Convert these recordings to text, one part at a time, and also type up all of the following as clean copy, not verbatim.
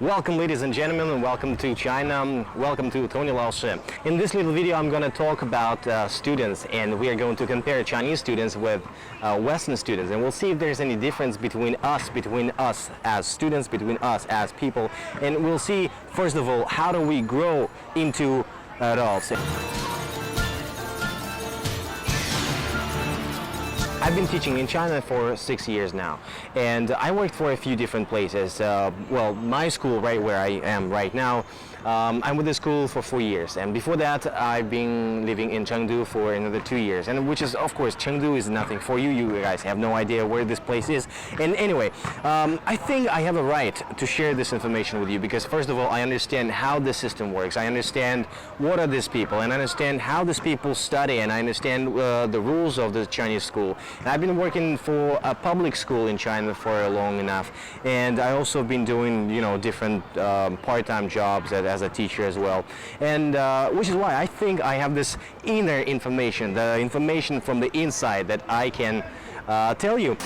Welcome ladies and gentlemen, and welcome to China, welcome to Tony Lao Shi. In this little video I'm going to talk about students, and we are going to compare Chinese students with Western students, and we'll see if there's any difference between us as students, between us as people, and we'll see first of all how do we grow into adults. I've been teaching in China for 6 years now, and I worked for a few different places. Well, my school, right where I am right now, I'm with the school for 4 years, and before that I've been living in Chengdu for another 2 years, and which is, of course, Chengdu is nothing for you. You guys have no idea where this place is. And anyway, I think I have a right to share this information with you because, first of all, I understand how the system works. I understand what are these people, and I understand how these people study, and I understand the rules of the Chinese school. And I've been working for a public school in China for long enough, and I also been doing, different part-time jobs as a teacher as well, and which is why I think I have this inner information, the information from the inside that I can tell you.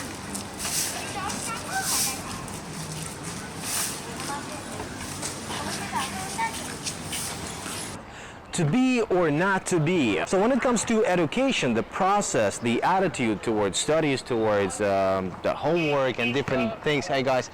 To be or not to be. So when it comes to education, the process, the attitude towards studies, towards the homework and different things. Hey guys.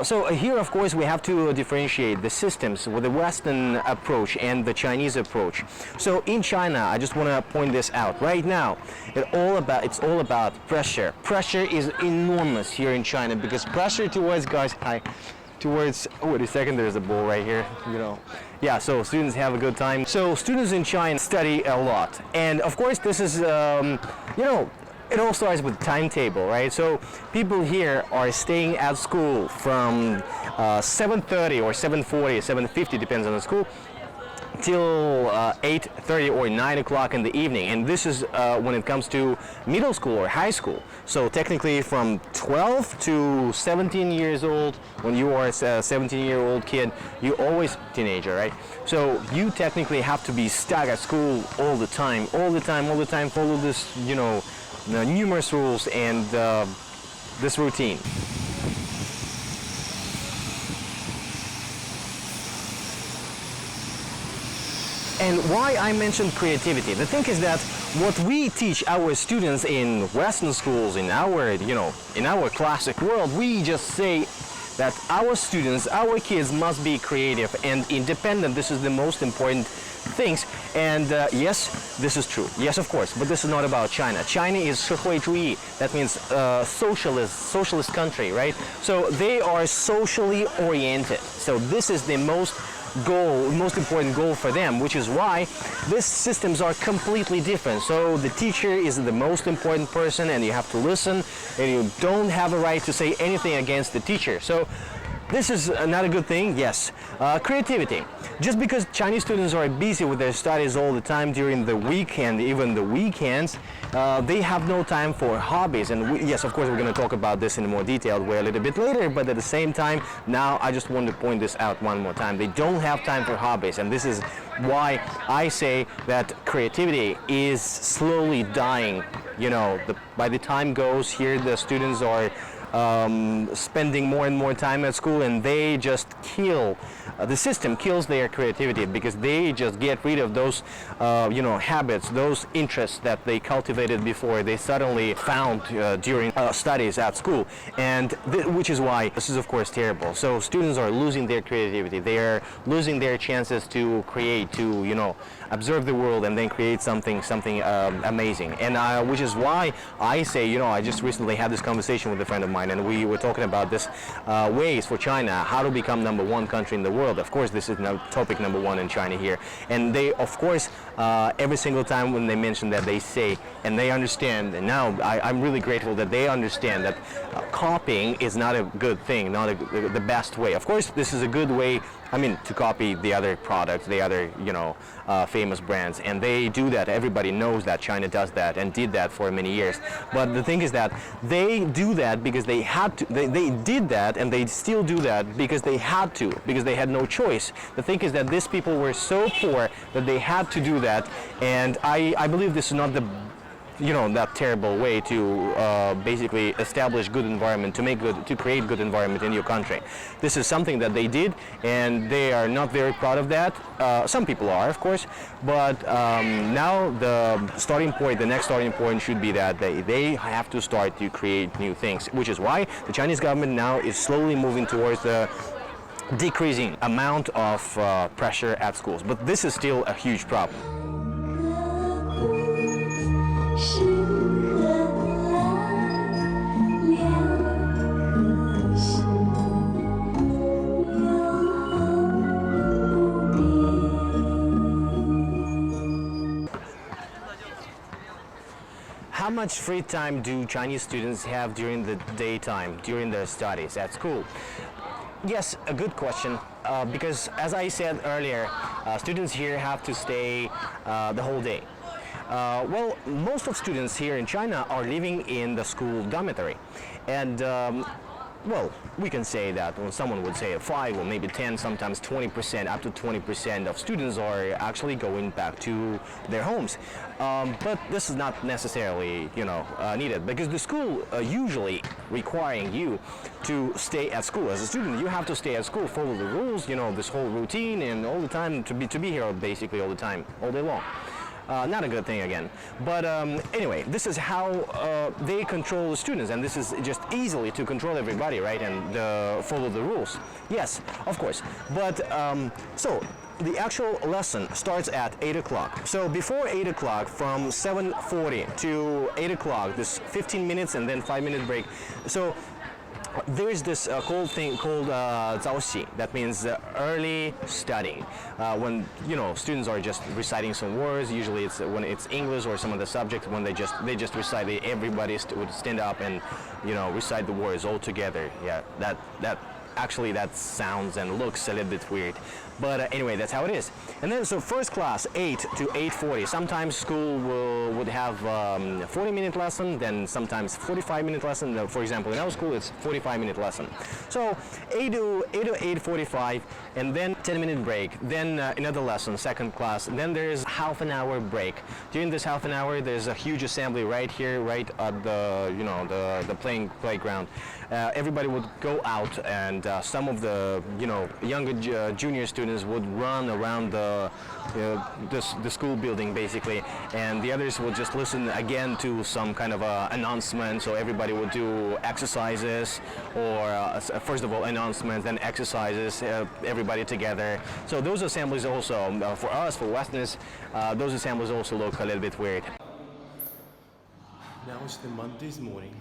So here, of course, we have to differentiate the systems with the Western approach and the Chinese approach. So in China, I just want to point this out. Right now, it's all about pressure. Pressure is enormous here in China because pressure towards wait a second, there's a ball right here, Yeah, so students have a good time. So students in China study a lot. And of course, this is, it all starts with timetable, right? So people here are staying at school from 7:30 or 7:40, 7:50, depends on the school, till 8:30 or 9 o'clock in the evening. And this is when it comes to middle school or high school. So technically from 12 to 17 years old, when you are a 17-year-old kid, you're always teenager, right? So you technically have to be stuck at school all the time, follow this, numerous rules and this routine. And why I mentioned creativity. The thing is that what we teach our students in Western schools, in our, in our classic world, we just say that our students, our kids must be creative and independent. This is the most important things. And yes, this is true. Yes, of course. But this is not about China. China is 社会主义. That means socialist country, right? So they are socially oriented. So this is the most important goal for them, which is why these systems are completely different. So the teacher is the most important person, and you have to listen, and you don't have a right to say anything against the teacher. So this is not a good thing. Yes. Creativity. Just because Chinese students are busy with their studies all the time during the weekend, even the weekends, they have no time for hobbies. And yes, of course, we're going to talk about this in a more detailed way a little bit later, but at the same time, now I just want to point this out one more time. They don't have time for hobbies, and this is why I say that creativity is slowly dying. By the time goes here, the students are spending more and more time at school, and they just kill, the system kills their creativity because they just get rid of those habits, those interests that they cultivated before they suddenly found during studies at school, and which is why this is, of course, terrible. So students are losing their creativity, they are losing their chances to create, to observe the world and then create something amazing. And which is why I say, I just recently had this conversation with a friend of mine, and we were talking about this ways for China, how to become #1 country in the world. Of course, this is topic #1 in China here. And they, of course, every single time when they mention that, they say, and they understand, and now I'm really grateful that they understand that copying is not a good thing, not the best way. Of course, this is a good way, to copy the other products, the other, famous brands, and they do that. Everybody knows that China does that and did that for many years. But the thing is that they do that because they had to. They did that, and they still do that because they had to, because they had no choice. The thing is that these people were so poor that they had to do that, and I believe this is not the that terrible way to basically establish good environment, to create good environment in your country. This is something that they did, and they are not very proud of that. Some people are, of course, but now the next starting point should be that they have to start to create new things, which is why the Chinese government now is slowly moving towards the decreasing amount of pressure at schools. But this is still a huge problem. How much free time do Chinese students have during the daytime, during their studies at school? Yes, a good question, because as I said earlier, students here have to stay the whole day. Well, most of students here in China are living in the school dormitory, and well, we can say that, well, someone would say 5 or maybe 10, sometimes 20%, up to 20% of students are actually going back to their homes. But this is not necessarily, needed, because the school usually requiring you to stay at school. As a student, you have to stay at school, follow the rules, this whole routine, and all the time to be here basically all the time, all day long. Not a good thing again. But anyway, this is how they control the students, and this is just easily to control everybody, right? And follow the rules. Yes, of course. But so the actual lesson starts at 8 o'clock. So before 8 o'clock, from 7:40 to 8 o'clock, this 15 minutes and then 5-minute break. So there's this thing called 早起. That means early studying. When students are just reciting some words. Usually it's when it's English or some other subject. When they just recite, everybody would stand up and recite the words all together. Yeah, that sounds and looks a little bit weird. But anyway, that's how it is. And then, so first class, 8 to 8:40. Sometimes school would have 40-minute lesson, then sometimes 45-minute lesson. For example, in our school, it's 45-minute lesson. So 8 to 8:45, and then 10-minute break. Then another lesson, second class. And then there's half an hour break. During this half an hour, there's a huge assembly right here, right at the playground. Everybody would go out, and some of the younger junior students would run around the school building basically, and the others would just listen again to some kind of announcement. So everybody would do exercises, or first of all announcements, then exercises, everybody together. So those assemblies also, for us, for Westerners, those assemblies also look a little bit weird. Now it's the Monday's morning,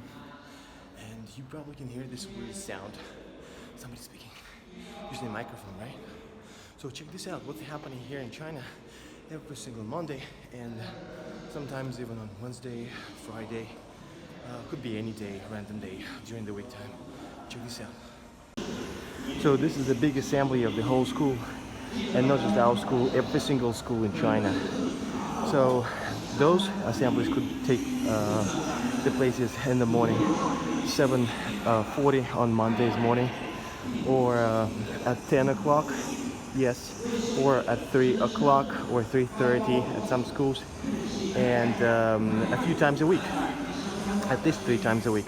and you probably can hear this weird sound. Somebody speaking. Using a microphone, right? So check this out, what's happening here in China every single Monday, and sometimes even on Wednesday, Friday, could be any day, random day during the week time. Check this out. So this is the big assembly of the whole school, and not just our school, every single school in China. So those assemblies could take the places in the morning, 7:40 on Monday's morning, or at 10 o'clock. Yes, or at 3 o'clock or 3:30 at some schools, and a few times a week, at least 3 times a week.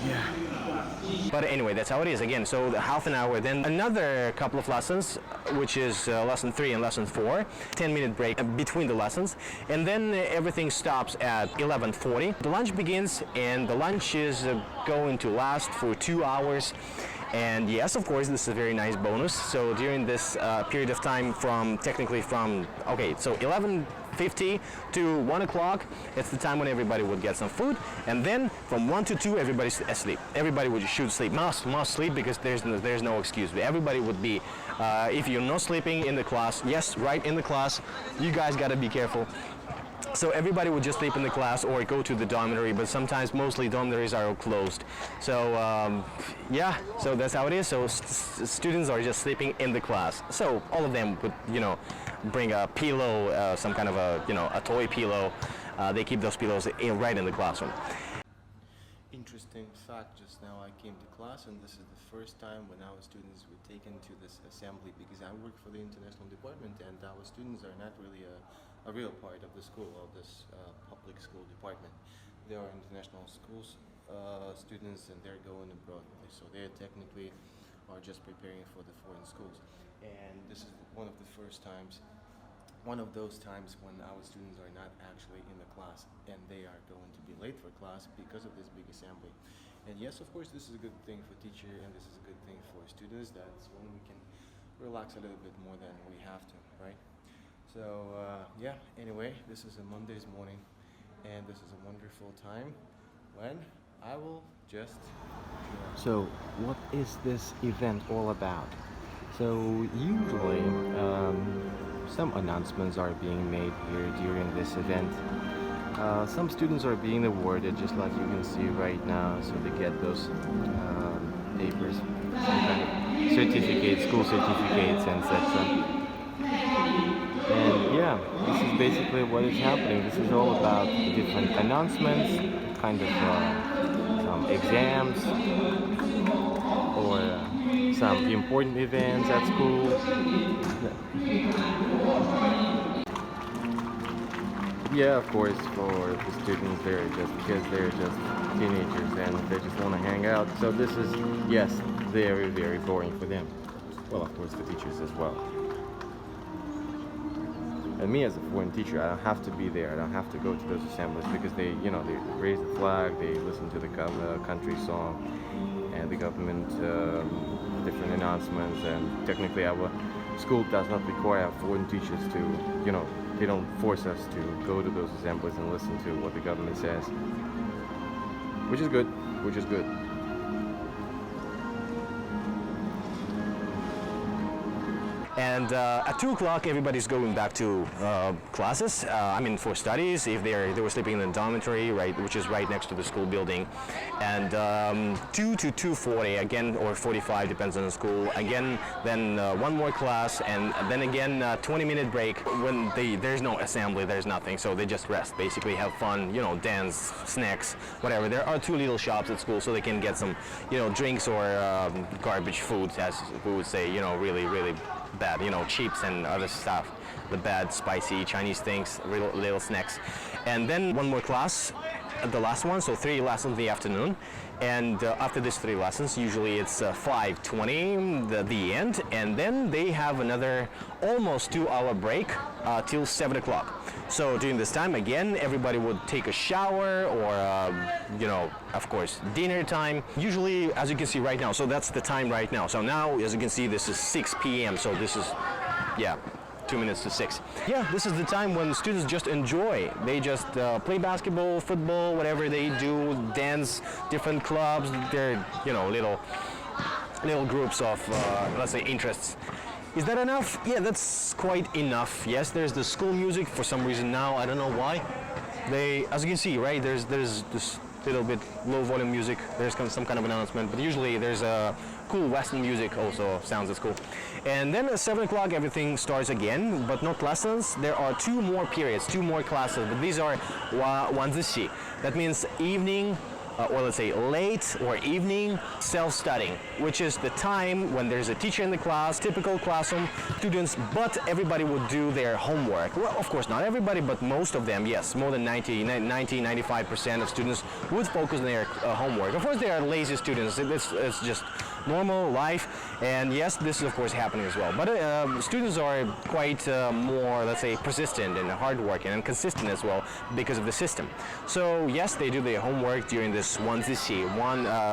Yeah. But anyway, that's how it is again. So the half an hour, then another couple of lessons, which is lesson 3 and lesson 4, 10-minute break between the lessons, and then everything stops at 11:40. The lunch begins, and the lunch is going to last for 2 hours. And yes, of course, this is a very nice bonus. So during this period of time, so 11:50 to 1 o'clock, it's the time when everybody would get some food, and then from 1 to 2, everybody's asleep. Everybody should sleep, must sleep, because there's no excuse. Everybody would be, if you're not sleeping in the class, yes, right in the class, you guys gotta be careful. So everybody would just sleep in the class or go to the dormitory, but sometimes mostly dormitories are closed. So yeah, so that's how it is. So students are just sleeping in the class. So all of them would, bring a pillow, some kind of a toy pillow. They keep those pillows right in the classroom. Interesting fact, just now I came to class, and this is the first time when our students were taken to this assembly, because I work for the international department, and our students are not really a real part of the school, of this public school department. They are international schools students, and they're going abroad. So they technically are just preparing for the foreign schools. And this is one of the first times, one of those times when our students are not actually in the class and they are going to be late for class because of this big assembly. And yes, of course, this is a good thing for teacher and this is a good thing for students. That's when we can relax a little bit more than we have to, right? So yeah, anyway, this is a Monday's morning and this is a wonderful time when I will just... So what is this event all about? So usually some announcements are being made here during this event. Some students are being awarded, just like you can see right now, so they get those papers, some kind of certificates, school certificates, etc. And yeah, this is basically what is happening. This is all about different announcements, kind of some exams, or some important events at school. Yeah, of course, for the students, they're just kids, they're just teenagers, and they just want to hang out. So this is, yes, very, very boring for them. Well, of course, for teachers as well. And me as a foreign teacher, I don't have to be there. I don't have to go to those assemblies because they, you know, they raise the flag, they listen to the country song and the government different announcements. And technically, our school does not require foreign teachers to, you know, they don't force us to go to those assemblies and listen to what the government says, which is good. Which is good. And at 2 o'clock, everybody's going back to classes. I mean, for studies, if they were sleeping in the dormitory, right, which is right next to the school building. And 2 to 2:40 again, or 45, depends on the school. Again, then one more class, and then again 20-minute break. When there's no assembly, there's nothing, so they just rest, basically have fun, you know, dance, snacks, whatever. There are 2 little shops at school, so they can get some, you know, drinks or garbage food, as we would say, you know, really, really bad, you know, chips and other stuff, the bad spicy Chinese things, little snacks. And then one more class, the last one, so 3 lessons in the afternoon. And after these 3 lessons, usually it's 5:20, the end, and then they have another almost 2-hour break till 7 o'clock. So during this time, again, everybody would take a shower or, you know, of course, dinner time. Usually, as you can see right now, so that's the time right now. So now, as you can see, this is 6 p.m. So this is, yeah, 2 minutes to 6. Yeah, this is the time when students just enjoy. They just play basketball, football, whatever they do, dance, different clubs. They're, you know, little groups of, let's say, interests. Is that enough? Yeah, that's quite enough. Yes, there's the school music for some reason now. I don't know why. They, as you can see, right, there's this little bit low volume music. There's some kind of announcement, but usually there's a cool Western music also sounds at school. And then at 7 o'clock everything starts again, but not lessons. There are 2 more periods, 2 more classes, but these are wanzishi. That means evening, or let's say late or evening self-studying, which is the time when there's a teacher in the class, typical classroom, students, but everybody would do their homework. Well, of course, not everybody, but most of them, yes, more than 95% of students would focus on their homework. Of course, there are lazy students. It's just normal life, and yes, this is of course happening as well. But students are quite more, let's say, persistent and hardworking and consistent as well because of the system. So yes, they do their homework during this wanzishi,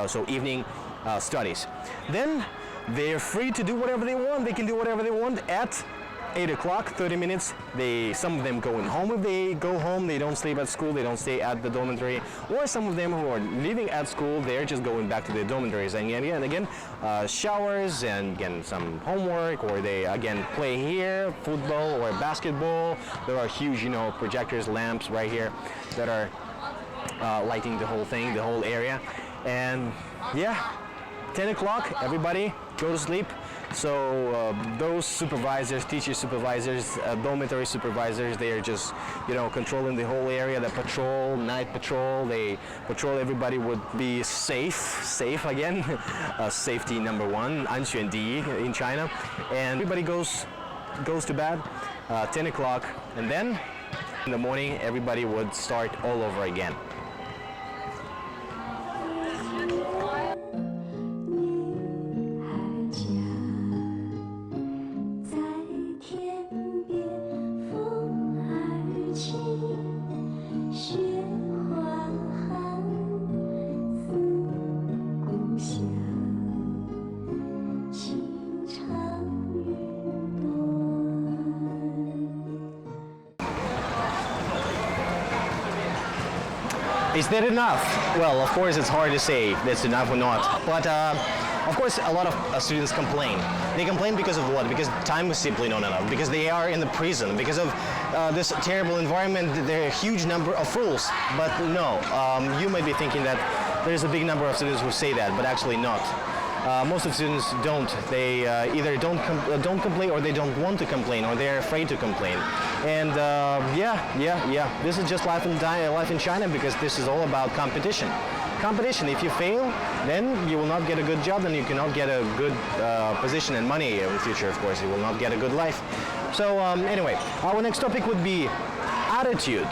so evening studies. Then they're free to do whatever they want. They can do whatever they want at 8 o'clock, 30 minutes. Some of them going home. If they go home, they don't sleep at school, they don't stay at the dormitory. Or some of them who are leaving at school, they're just going back to their dormitories. And again, showers and again some homework, or they again play here, football or basketball. There are huge, you know, projectors, lamps right here that are lighting the whole thing, the whole area. And yeah, 10 o'clock, everybody go to sleep. So those supervisors, teacher supervisors, dormitory supervisors, they are just, you know, controlling the whole area. The patrol, night patrol, they patrol. Everybody would be safe again. Safety number 1, 安全第一 in China. And everybody goes to bed, 10 o'clock, and then In the morning, everybody would start all over again. Is that enough? Well, of course, it's hard to say if that's enough or not. But of course, a lot of students complain. They complain because of what? Because time is simply not enough. Because they are in the prison. Because of this terrible environment, there are a huge number of rules. But no, you might be thinking that there's a big number of students who say that, but actually not. Most of the students don't. They either don't complain, or they don't want to complain, or they're afraid to complain. And yeah. This is just life in China, because this is all about competition. Competition. If you fail, then you will not get a good job, and you cannot get a good position and money in the future. Of course, you will not get a good life. So anyway, our next topic would be attitude.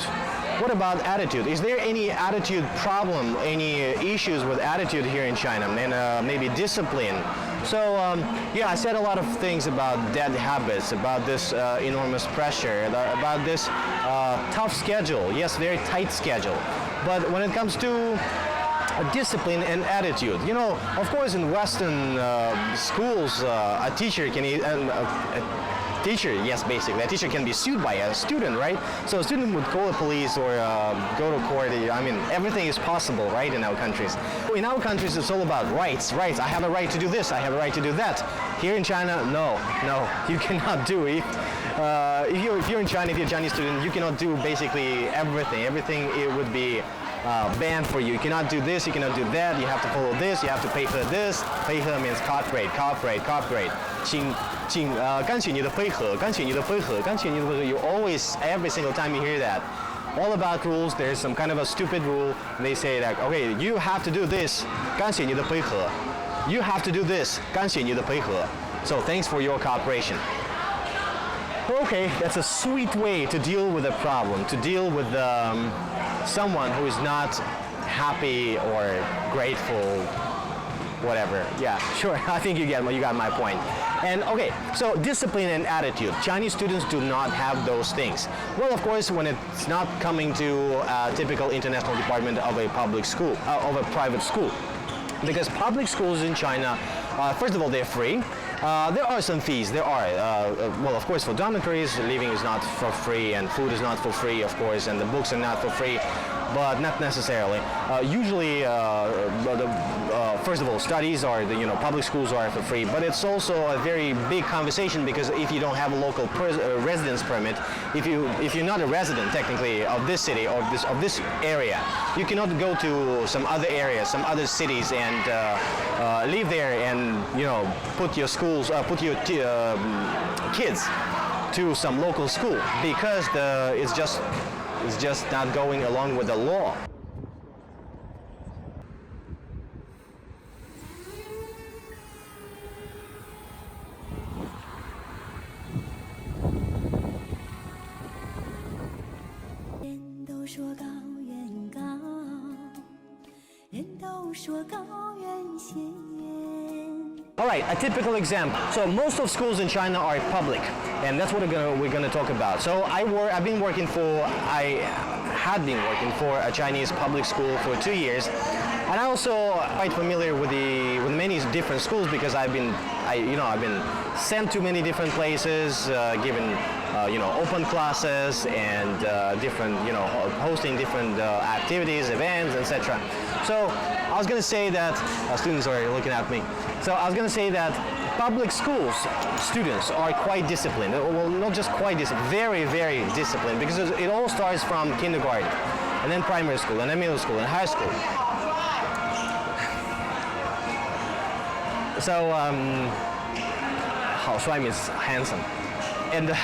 What about attitude? Is there any attitude problem, any issues with attitude here in China, and maybe discipline? So yeah, I said a lot of things about dead habits, about this enormous pressure, about this tough schedule. Yes, very tight schedule. But when it comes to discipline and attitude, you know, of course, in Western schools, a teacher can teacher, yes, basically. A teacher can be sued by a student, right? So a student would call the police or go to court. I mean, everything is possible, right, in our countries. In our countries, it's all about rights. I have a right to do this. I have a right to do that. Here in China, no, you cannot do it. If you're in China, if you're a Chinese student, you cannot do basically everything. Everything, it would be banned for you. You cannot do this, you cannot do that, you have to follow this, you have to pay for this. Pay for means cooperate. 感谢你的配合, 感谢你的配合, 感谢你的配合. You always, every single time you hear that. All about rules, there's some kind of a stupid rule. They say that, okay, you have to do this, 感谢你的配合. You have to do this, 感谢你的配合. So thanks for your cooperation. Okay, that's a sweet way to deal with a problem, to deal with someone who is not happy or grateful, whatever. Yeah, sure. I think you got my point. And okay, so discipline and attitude. Chinese students do not have those things. Well, of course, when it's not coming to a typical international department of a public school, of a private school. Because public schools in China, first of all, they're free. There are some fees. There are, well, of course, for dormitories, living is not for free, and food is not for free, of course, and the books are not for free, but not necessarily. Usually, first of all, studies are, public schools are for free, but it's also a very big conversation, because if you don't have a local residence permit, if you're not a resident technically of this city or of this area, you cannot go to some other areas, some other cities, and live there and put your kids to some local school, because it's just not going along with the law. All right, a typical example. So most of schools in China are public, and that's what we're gonna talk about. So I had been working for a Chinese public school for 2 years, and I also quite familiar with many different schools, because I've been sent to many different places, given open classes and different hosting different activities, events, etc. So I was going to say that students are looking at me. So I was going to say that public schools students are quite disciplined. Well, not just quite disciplined, very, very disciplined, because it all starts from kindergarten, and then primary school, and then middle school, and high school. So 好帅 means handsome, and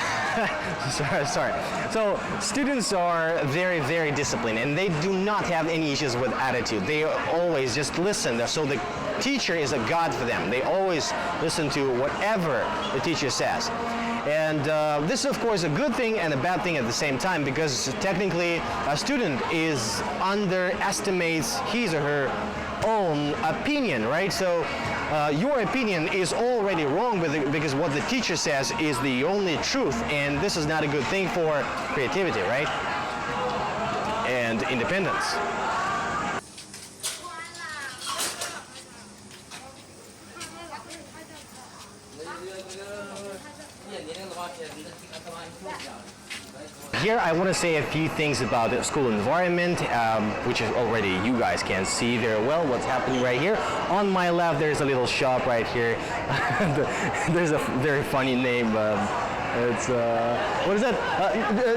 sorry. So students are very, very disciplined, and they do not have any issues with attitude. They always just listen. So teacher is a god for them. They always listen to whatever the teacher says. And this is of course a good thing and a bad thing at the same time, because technically a student underestimates his or her own opinion, right? So your opinion is already wrong because what the teacher says is the only truth, and this is not a good thing for creativity, right? And independence. Here I want to say a few things about the school environment, which is already you guys can see very well what's happening right here. On my left there's a little shop right here. There's a very funny name. It's what is that?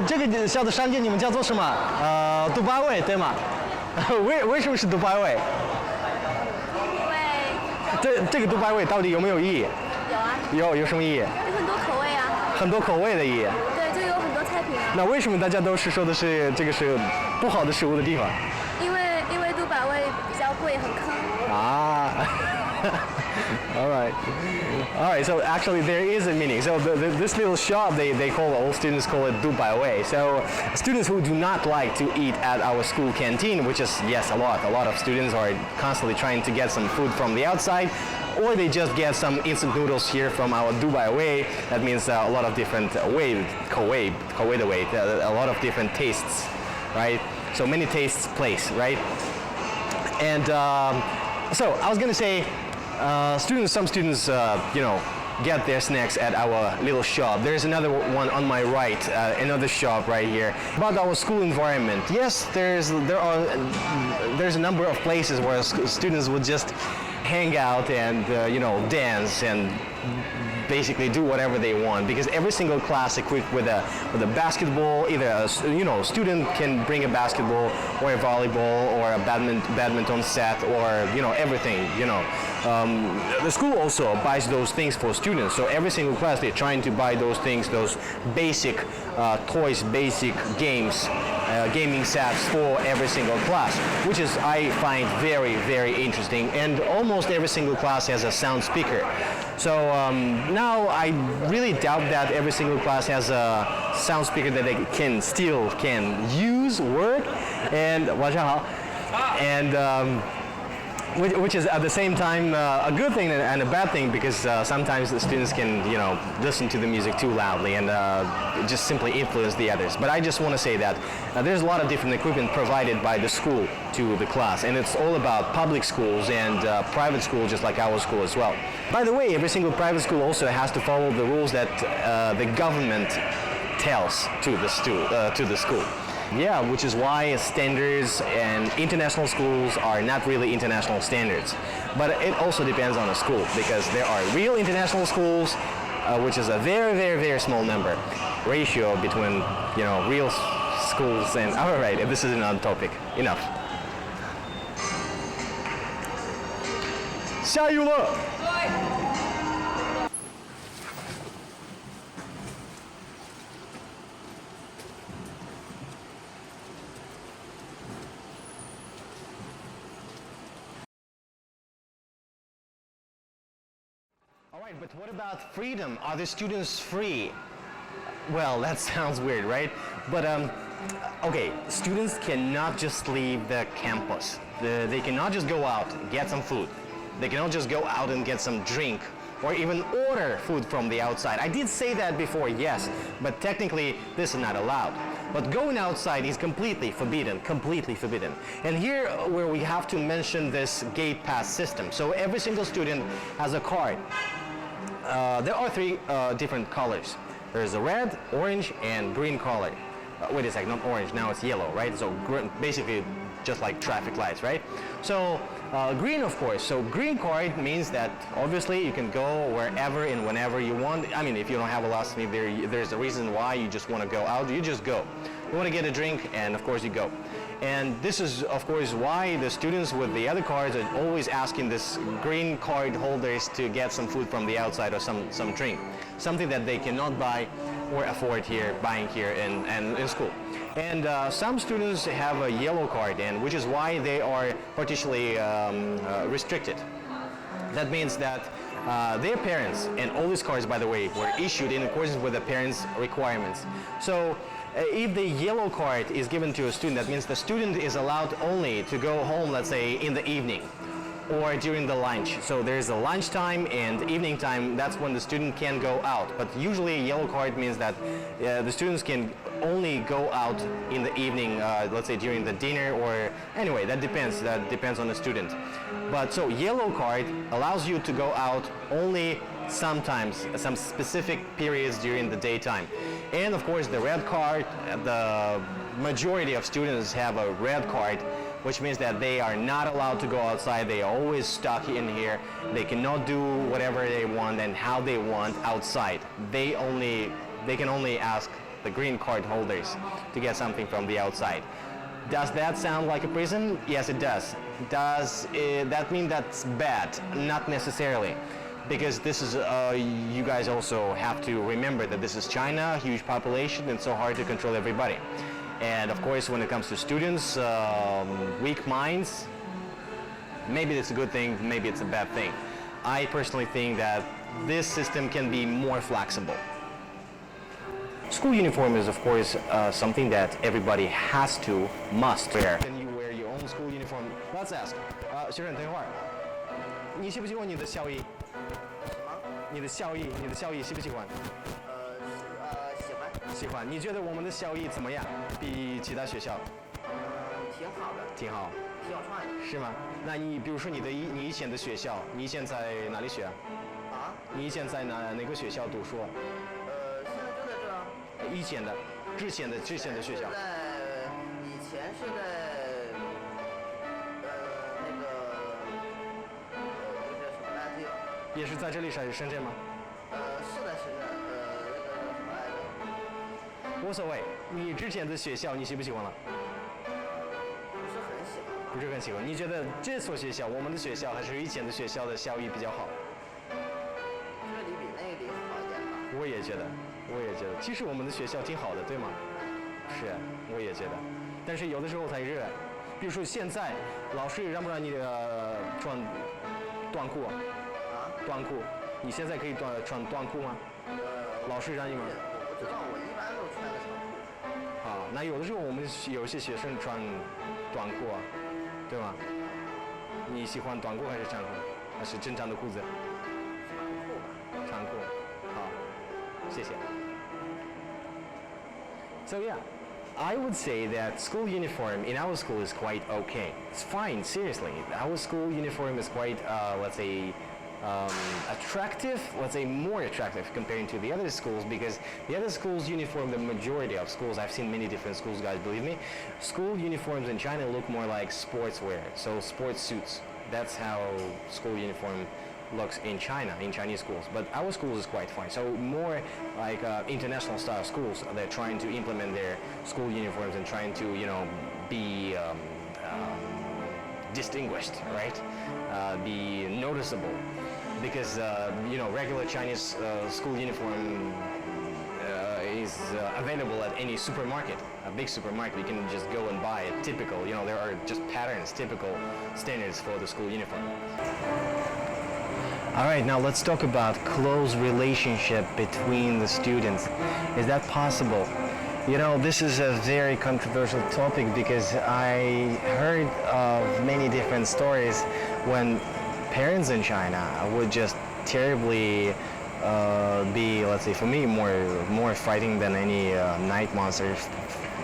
这个小的商店你们叫做什么？杜巴味对吗？为什么是杜巴味？这个杜巴味到底有没有意义？有什么意义？有很多口味啊。很多口味的意义。对，就有很多菜品啊。那为什么大家都是说的是这个是不好的食物的地方？因为杜百味比较贵，很坑。啊。All right. So actually, there is a meaning. So this little shop, they call all students call it Dubai Way. So students who do not like to eat at our school canteen, which is yes, a lot of students are constantly trying to get some food from the outside, or they just get some instant noodles here from our Dubai Way. That means a lot of different way, a lot of different tastes, right? So many tastes place, right? And so I was gonna say. Some students, get their snacks at our little shop. There's another one on my right, another shop right here. About our school environment, yes, there's a number of places where students would just hang out and dance and basically do whatever they want, because every single class equipped with a basketball. Either a student can bring a basketball or a volleyball or a badminton set or everything. The school also buys those things for students. So every single class they're trying to buy those things, those basic toys, basic games, gaming sets for every single class, which is I find very, very interesting. And almost every single class has a sound speaker. So now I really doubt that every single class has a sound speaker that they can use, work, and which is at the same time a good thing and a bad thing, because sometimes the students can listen to the music too loudly and just simply influence the others. But I just want to say that there's a lot of different equipment provided by the school to the class, and it's all about public schools and private schools, just like our school as well. By the way, every single private school also has to follow the rules that the government tells to the school. Yeah, which is why standards and international schools are not really international standards. But it also depends on the school, because there are real international schools, which is a very, very, very small number ratio between real schools and. All right, this is another topic. Enough. 下雨了。All right, but what about freedom? Are the students free? Well, that sounds weird, right? But okay, students cannot just leave the campus. They cannot just go out and get some food. They cannot just go out and get some drink or even order food from the outside. I did say that before, yes, but technically this is not allowed. But going outside is completely forbidden. And here where we have to mention this gate pass system. So every single student has a card. There are three different colors. There's a red, orange, and green color. Wait a second, not orange, now it's yellow, right? So basically just like traffic lights, right? So green, of course. So green card means that obviously you can go wherever and whenever you want. I mean, if you don't have a last minute, there's a reason why you just want to go out. You just go. You want to get a drink, and of course you go. And this is, of course, why the students with the other cards are always asking this green card holders to get some food from the outside or some drink, something that they cannot buy or afford buying here in school. And some students have a yellow card, and which is why they are partially restricted. That means that their parents, and all these cards, by the way, were issued in accordance with the parents' requirements. So if the yellow card is given to a student, that means the student is allowed only to go home, let's say, in the evening or during the lunch. So there's a lunch time and evening time, that's when the student can go out. But usually a yellow card means that the students can only go out in the evening, let's say during the dinner, or anyway, that depends on the student. But so yellow card allows you to go out only sometimes, some specific periods during the daytime. And of course the red card, the majority of students have a red card, which means that they are not allowed to go outside. They are always stuck in here. They cannot do whatever they want and how they want outside. They can only ask the green card holders to get something from the outside. Does that sound like a prison? Yes, it does. Does that mean that's bad? Not necessarily. Because this is, you guys also have to remember that this is China, huge population, and so hard to control everybody. And of course, when it comes to students, weak minds, maybe it's a good thing, maybe it's a bad thing. I personally think that this system can be more flexible. School uniform is, of course, something that everybody must wear. Can you wear your own school uniform? Let's ask. 学生，等一会儿，你喜不喜欢你的校衣？你的校衣喜不喜欢？喜欢。喜欢。你觉得我们的校衣怎么样？比其他学校？挺好的。挺好。挺好穿的。是吗？那你比如说你以前的学校，你以前在哪里学？啊？你以前在哪个学校读书？现在就在这儿。以前的，之前的学校。以前是在那个叫什么来着？也是在这里，是深圳吗？是在深圳，那个叫什么来着？无所谓，你之前的学校你喜不喜欢了？不是很喜欢。不是很喜欢。你觉得这所学校，我们的学校还是以前的学校的校衣比较好？这里比那里好一点吧。我也觉得。其实我们的学校挺好的，对吗？是，我也觉得。但是有的时候太热，比如说现在，老师让不让你穿短裤？啊？短裤，你现在可以穿短裤吗？老师让你吗？我不知道，我一般都穿的长裤。啊，那有的时候我们有些学生穿短裤啊，对吗？你喜欢短裤还是长裤？还是正常的裤子？长裤。好，谢谢。So yeah, I would say that school uniform in our school is quite okay. It's fine, seriously. Our school uniform is quite, let's say, attractive, let's say more attractive comparing to the other schools, because the other schools uniform, the majority of schools, I've seen many different schools, guys, believe me, school uniforms in China look more like sportswear, so sports suits. That's how school uniform looks in China, in Chinese schools. But our schools is quite fine. So more like international style schools, they're trying to implement their school uniforms and trying to, be distinguished, right? Be noticeable. Because, regular Chinese school uniform is available at any supermarket, a big supermarket. You can just go and buy it, typical, there are just patterns, typical standards for the school uniform. All right, now let's talk about close relationship between the students. Is that possible? This is a very controversial topic because I heard of many different stories when parents in China would just terribly be, let's say, for me, more fighting than any night monster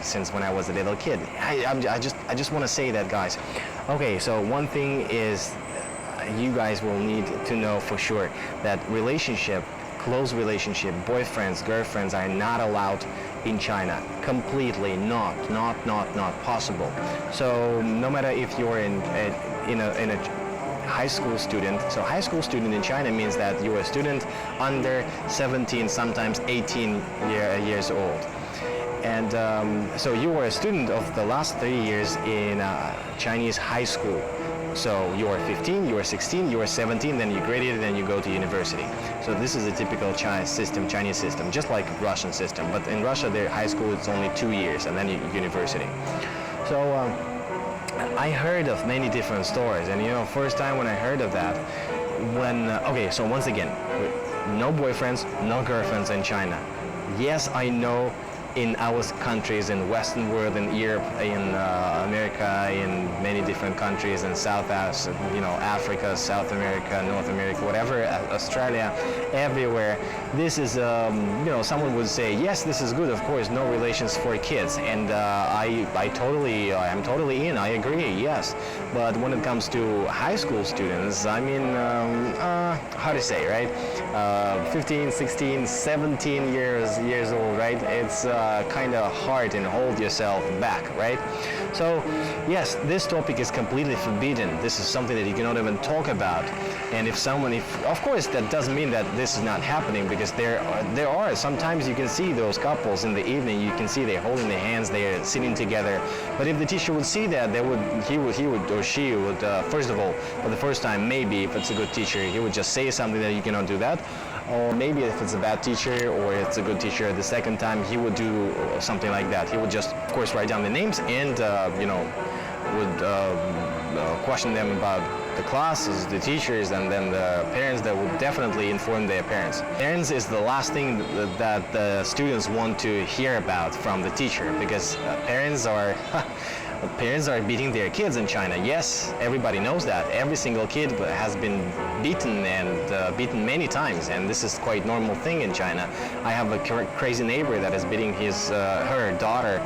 since when I was a little kid. I just want to say that, guys. Okay, so one thing is, you guys will need to know for sure that close relationship, boyfriends, girlfriends are not allowed in China. Completely not possible. So no matter if you're in a high school student, so high school student in China means that you're a student under 17, sometimes 18 years old. And so you were a student of the last 3 years in Chinese high school. So you are 15, you are 16, you are 17, then you graduate, then you go to university. So this is a typical Chinese system, just like Russian system. But in Russia, their high school it's only 2 years, and then university. So I heard of many different stories, and first time when I heard of that, when okay, so once again, no boyfriends, no girlfriends in China. Yes, I know in our countries, in Western world, in Europe, in America, in many different countries, in Africa, South America, North America, whatever, Australia, everywhere. This is, someone would say, yes, this is good, of course, no relations for kids, and I'm totally in, I agree, yes. But when it comes to high school students, I mean, how to say, right? 15, 16, 17 years old, right? It's kind of hard and hold yourself back, right? So yes, this topic is completely forbidden. This is something that you cannot even talk about. And of course, that doesn't mean that this is not happening, because there are sometimes you can see those couples in the evening. You can see they're holding their hands, they're sitting together. But if the teacher would see that, he would or she would first of all, for the first time, maybe if it's a good teacher, he would just say something that you cannot do that. Or maybe if it's a bad teacher or it's a good teacher, the second time he would do something like that. He would just, of course, write down the names and would question them about the classes, the teachers, and then the parents that would definitely inform their parents. Parents is the last thing that the students want to hear about from the teacher, because parents are beating their kids in China. Yes, everybody knows that. Every single kid has been beaten and beaten many times, and this is quite normal thing in China. I have a crazy neighbor that is beating her daughter,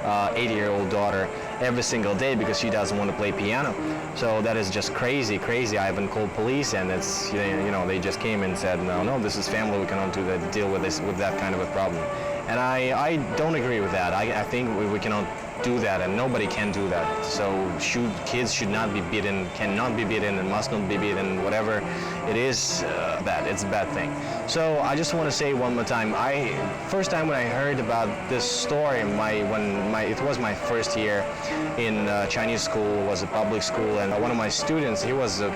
80-year-old daughter, every single day because she doesn't want to play piano. So that is just crazy. I even called police, and it's they just came and said, no, this is family. We cannot deal with that kind of a problem. And I don't agree with that. I think we cannot do that, and nobody can do that. So kids should not be beaten, cannot be beaten, and must not be beaten. Whatever it is, it's a bad thing. So I just want to say one more time. First time when I heard about this story, it was my first year in Chinese school, was a public school, and one of my students, he was the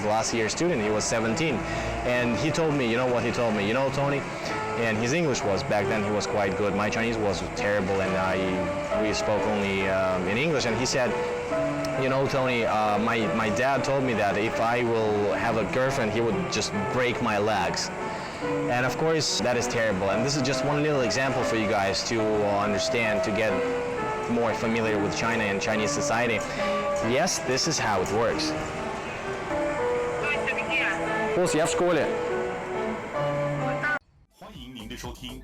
last year student. He was 17, and he told me, you know what he told me? Tony. And his English back then, he was quite good. My Chinese was terrible, and we spoke only in English. And he said, Tony, my dad told me that if I will have a girlfriend, he would just break my legs. And of course, that is terrible. And this is just one little example for you guys to understand, to get more familiar with China and Chinese society. Yes, this is how it works. Boss, я в школе. 欢迎您的收听。